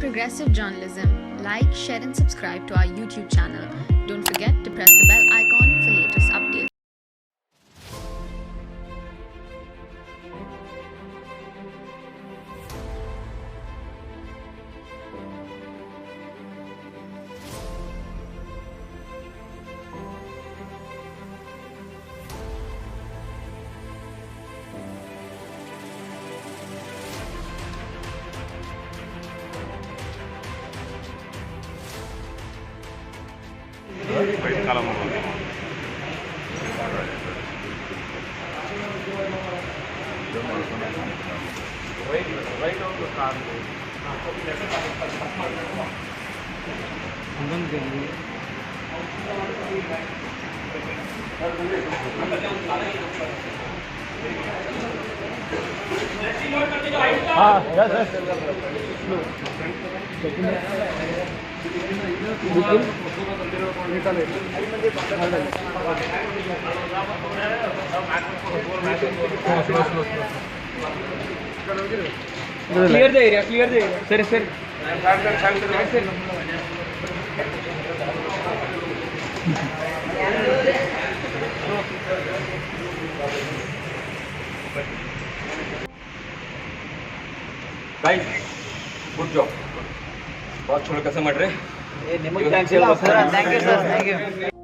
progressive journalism, like, share, and subscribe to our YouTube channel. Don't forget to press the bell icon for latest updates. Clear the area, clear the area. Sir, sir. Guys, good job. बहुत छोड़ कैसे मर रहे? Thank you, sir. Thank you.